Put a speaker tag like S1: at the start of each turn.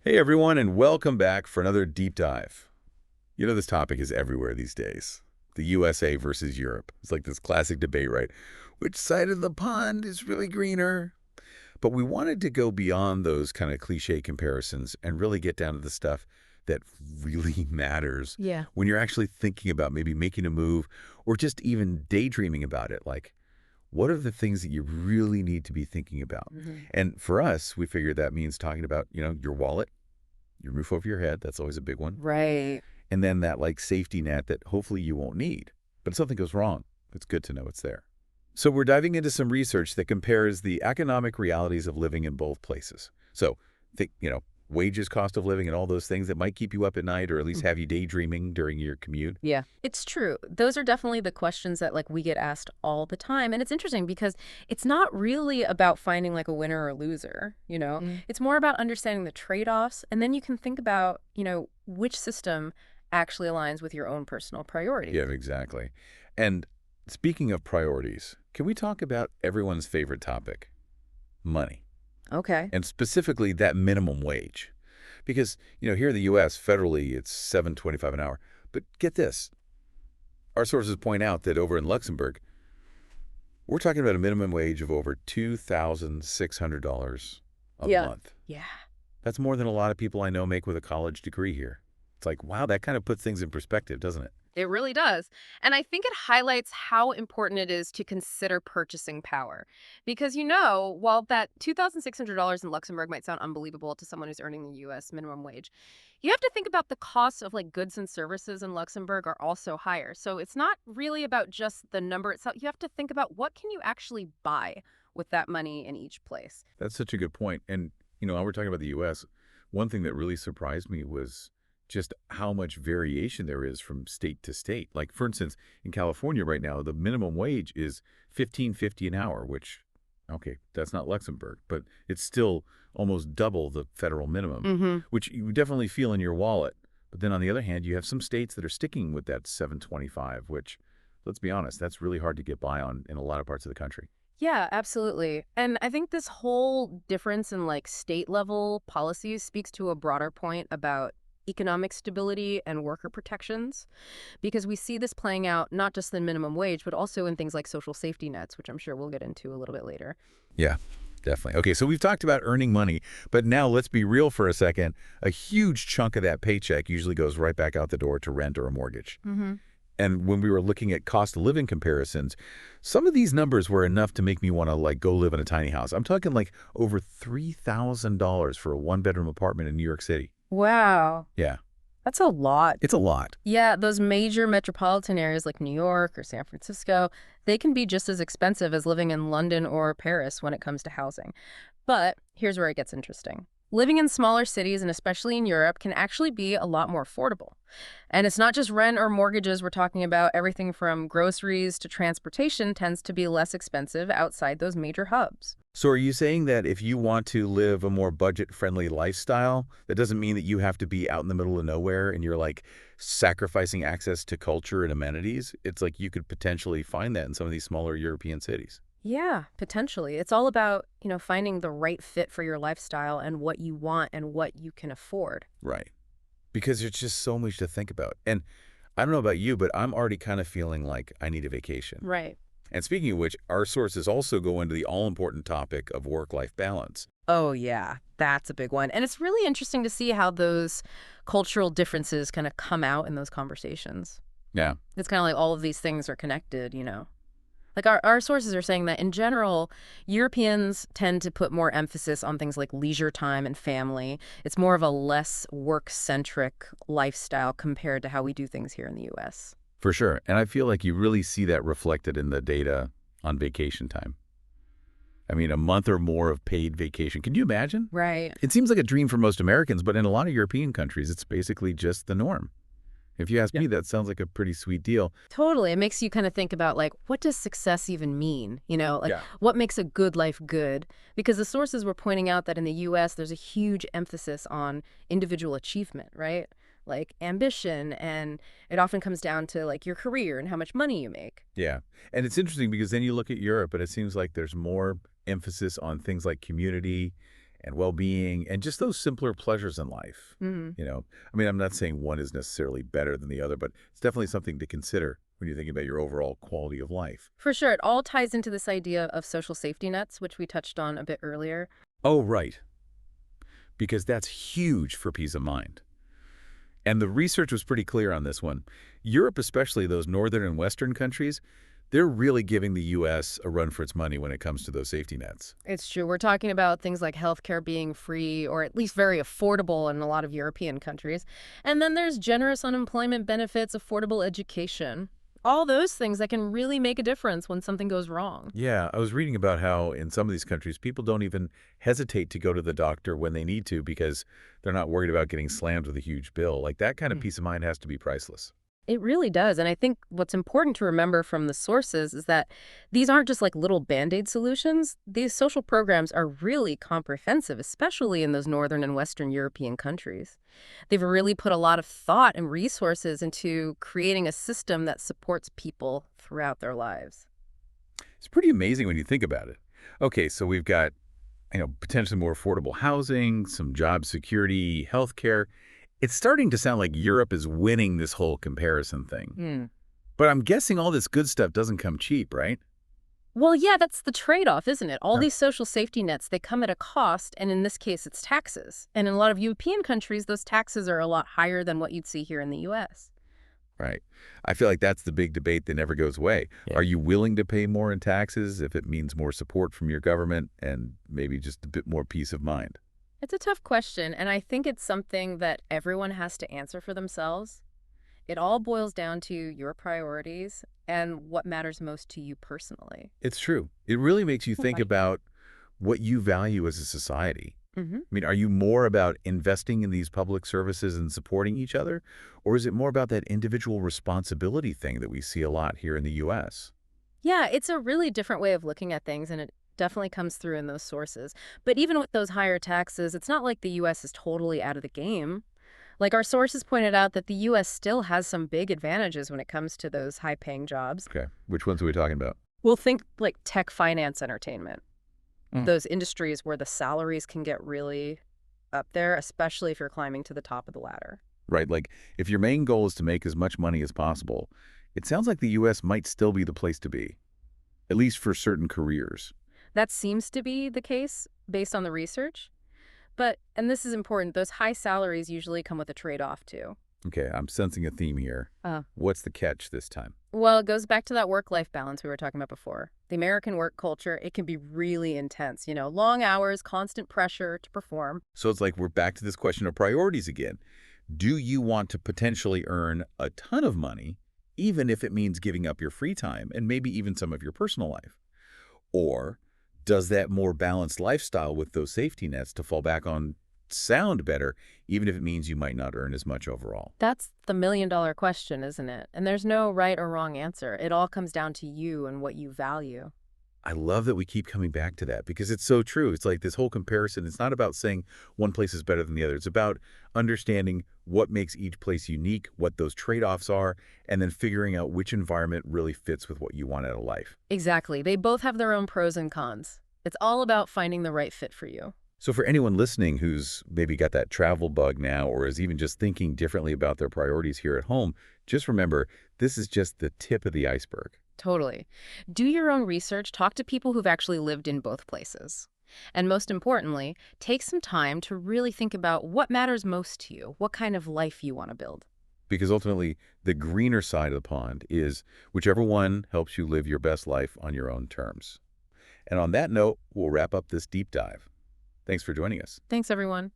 S1: Hey everyone, and welcome back for another deep dive. You know, this topic is everywhere these days. The USA versus Europe. It's like this classic debate, right? Which side of the pond is really greener? But we wanted to go beyond those kind of cliche comparisons and really get down to the stuff that really matters
S2: Yeah.
S1: when you're actually thinking about maybe making a move or just even daydreaming about it. Like, what are the things that you really need to be thinking about?
S2: Hmm.
S1: And for us, we figured that means talking about, your wallet, your roof over your head. That's always a big one.
S2: Right.
S1: And then that like safety net that hopefully you won't need. But if something goes wrong, it's good to know it's there. So we're diving into some research that compares the economic realities of living in both places. So think, wages, cost of living, and all those things that might keep you up at night or at least have you daydreaming during your commute.
S2: Yeah. It's true. Those are definitely the questions that we get asked all the time. And it's interesting because it's not really about finding a winner or loser. It's more about understanding the trade-offs. And then you can think about, which system actually aligns with your own personal
S1: Yeah,
S2: priorities.
S1: exactly. And speaking of priorities, can we talk about everyone's favorite topic, money?
S2: Okay.
S1: And specifically that minimum wage. Because, here in the U.S., federally, it's $7.25 an hour. But get this. Our sources point out that over in Luxembourg, we're talking about a minimum wage of over $2,600 a
S2: Yeah.
S1: month.
S2: Yeah.
S1: That's more than a lot of people I know make with a college degree here. It's like, wow, that kind of puts things in perspective, doesn't it?
S2: It really does. And I think it highlights how important it is to consider purchasing power. Because, while that $2,600 in Luxembourg might sound unbelievable to someone who's earning the US minimum wage, you have to think about the costs of goods and services in Luxembourg are also higher. So it's not really about just the number itself. You have to think about what can you actually buy with that money in each place.
S1: That's such a good point. And, while we're talking about the U.S., one thing that really surprised me was just how much variation there is from state to state. Like, for instance, in California right now, the minimum wage is $15.50 an hour, which, okay, that's not Luxembourg, but it's still almost double the federal minimum,
S2: Mm-hmm.
S1: which you definitely feel in your wallet. But then on the other hand, you have some states that are sticking with that 725, which, let's be honest, that's really hard to get by on in a lot of parts of the country.
S2: Yeah, absolutely. And I think this whole difference in state level policies speaks to a broader point about economic stability and worker protections, because we see this playing out not just in minimum wage, but also in things like social safety nets, which I'm sure we'll get into a little bit later.
S1: Yeah, definitely. Okay, so we've talked about earning money, but now let's be real for a second. A huge chunk of that paycheck usually goes right back out the door to rent or a mortgage.
S2: Hmm.
S1: And when we were looking at cost of living comparisons, some of these numbers were enough to make me want to go live in a tiny house. I'm talking over $3,000 for a one-bedroom apartment in New York City.
S2: Wow.
S1: Yeah,
S2: That's a lot.
S1: it's a lot.
S2: Yeah, those major metropolitan areas like New York or San Francisco, they can be just as expensive as living in London or Paris when it comes to housing. But here's where it gets interesting. Living in smaller cities, and especially in Europe, can actually be a lot more affordable. And it's not just rent or mortgages we're talking about. Everything from groceries to transportation tends to be less expensive outside those major hubs.
S1: So are you saying that if you want to live a more budget-friendly lifestyle, that doesn't mean that you have to be out in the middle of nowhere and you're sacrificing access to culture and amenities? It's like you could potentially find that in some of these smaller European cities.
S2: Yeah, potentially. It's all about, finding the right fit for your lifestyle and what you want and what you can afford.
S1: Right. Because there's just so much to think about. And I don't know about you, but I'm already kind of feeling like I need a vacation.
S2: Right.
S1: And speaking of which, our sources also go into the all-important topic of work-life balance.
S2: Oh, yeah, that's a big one. And it's really interesting to see how those cultural differences kind of come out in those conversations.
S1: Yeah.
S2: It's kind of like all of these things are connected. Like our sources are saying that in general, Europeans tend to put more emphasis on things like leisure time and family. It's more of a less work-centric lifestyle compared to how we do things here in the U.S.
S1: For sure. And I feel like you really see that reflected in the data on vacation time. I mean, a month or more of paid vacation. Can you imagine?
S2: Right.
S1: It seems like a dream for most Americans, but in a lot of European countries, it's basically just the norm. If you ask me, that sounds like a pretty sweet deal.
S2: Totally. It makes you kind of think about what does success even mean?
S1: Yeah.
S2: What makes a good life good? Because the sources were pointing out that in the US, there's a huge emphasis on individual achievement, right? Like ambition, and it often comes down to your career and how much money you make.
S1: Yeah. And it's interesting because then you look at Europe and it seems like there's more emphasis on things like community and well-being and just those simpler pleasures in life.
S2: Hmm.
S1: I mean, I'm not saying one is necessarily better than the other, but it's definitely something to consider when you're thinking about your overall quality of life.
S2: For sure, it all ties into this idea of social safety nets, which we touched on a bit earlier.
S1: Oh, right, because that's huge for peace of mind. And the research was pretty clear on this one. Europe, especially those northern and western countries, they're really giving the U.S. a run for its money when it comes to those safety nets.
S2: It's true. We're talking about things like healthcare being free or at least very affordable in a lot of European countries. And then there's generous unemployment benefits, affordable education. All those things that can really make a difference when something goes wrong.
S1: Yeah, I was reading about how in some of these countries, people don't even hesitate to go to the doctor when they need to because they're not worried about getting slammed with a huge bill. Like that kind of peace of mind has to be priceless.
S2: It really does. And I think what's important to remember from the sources is that these aren't just like little Band-Aid solutions. These social programs are really comprehensive, especially in those Northern and Western European countries. They've really put a lot of thought and resources into creating a system that supports people throughout their lives.
S1: It's pretty amazing when you think about it. Okay, so we've got, potentially more affordable housing, some job security, healthcare. It's starting to sound like Europe is winning this whole comparison thing. But I'm guessing all this good stuff doesn't come cheap, right?
S2: Well, yeah, that's the trade-off, isn't it? All
S1: Yeah.
S2: these social safety nets, they come at a cost, and in this case, it's taxes. And in a lot of European countries, those taxes are a lot higher than what you'd see here in the U.S.
S1: Right. I feel like that's the big debate that never goes away.
S2: Yeah.
S1: Are you willing to pay more in taxes if it means more support from your government and maybe just a bit more peace of mind?
S2: It's a tough question, and I think it's something that everyone has to answer for themselves. It all boils down to your priorities and what matters most to you personally.
S1: It's true. It really makes you think
S2: Right.
S1: about what you value as a society.
S2: Hmm.
S1: I mean, are you more about investing in these public services and supporting each other? Or is it more about that individual responsibility thing that we see a lot here in the U.S.?
S2: Yeah, it's a really different way of looking at things, and it definitely comes through in those sources. But even with those higher taxes, it's not like the U.S. is totally out of the game. Like our sources pointed out that the U.S. still has some big advantages when it comes to those high-paying jobs.
S1: Okay. Which ones are we talking about?
S2: We'll think like tech, finance, entertainment.
S1: Mm.
S2: Those industries where the salaries can get really up there, especially if you're climbing to the top of the ladder.
S1: Right. Like, if your main goal is to make as much money as possible, it sounds like the U.S. might still be the place to be, at least for certain careers.
S2: That seems to be the case based on the research. But, and this is important, those high salaries usually come with a trade-off too.
S1: Okay, I'm sensing a theme here. What's the catch this time?
S2: Well, it goes back to that work-life balance we were talking about before. The American work culture, it can be really intense, long hours, constant pressure to perform.
S1: So it's like we're back to this question of priorities again. Do you want to potentially earn a ton of money, even if it means giving up your free time and maybe even some of your personal life? Or does that more balanced lifestyle with those safety nets to fall back on sound better, even if it means you might not earn as much overall?
S2: That's the million-dollar question, isn't it? And there's no right or wrong answer. It all comes down to you and what you value.
S1: I love that we keep coming back to that because it's so true. It's like this whole comparison. It's not about saying one place is better than the other. It's about understanding what makes each place unique, what those trade-offs are, and then figuring out which environment really fits with what you want out of life.
S2: Exactly. They both have their own pros and cons. It's all about finding the right fit for you.
S1: So for anyone listening who's maybe got that travel bug now or is even just thinking differently about their priorities here at home, just remember, this is just the tip of the iceberg.
S2: Totally. Do your own research, talk to people who've actually lived in both places. And most importantly, take some time to really think about what matters most to you, what kind of life you want to build.
S1: Because ultimately, the greener side of the pond is whichever one helps you live your best life on your own terms. And on that note, we'll wrap up this deep dive. Thanks for joining us.
S2: Thanks, everyone.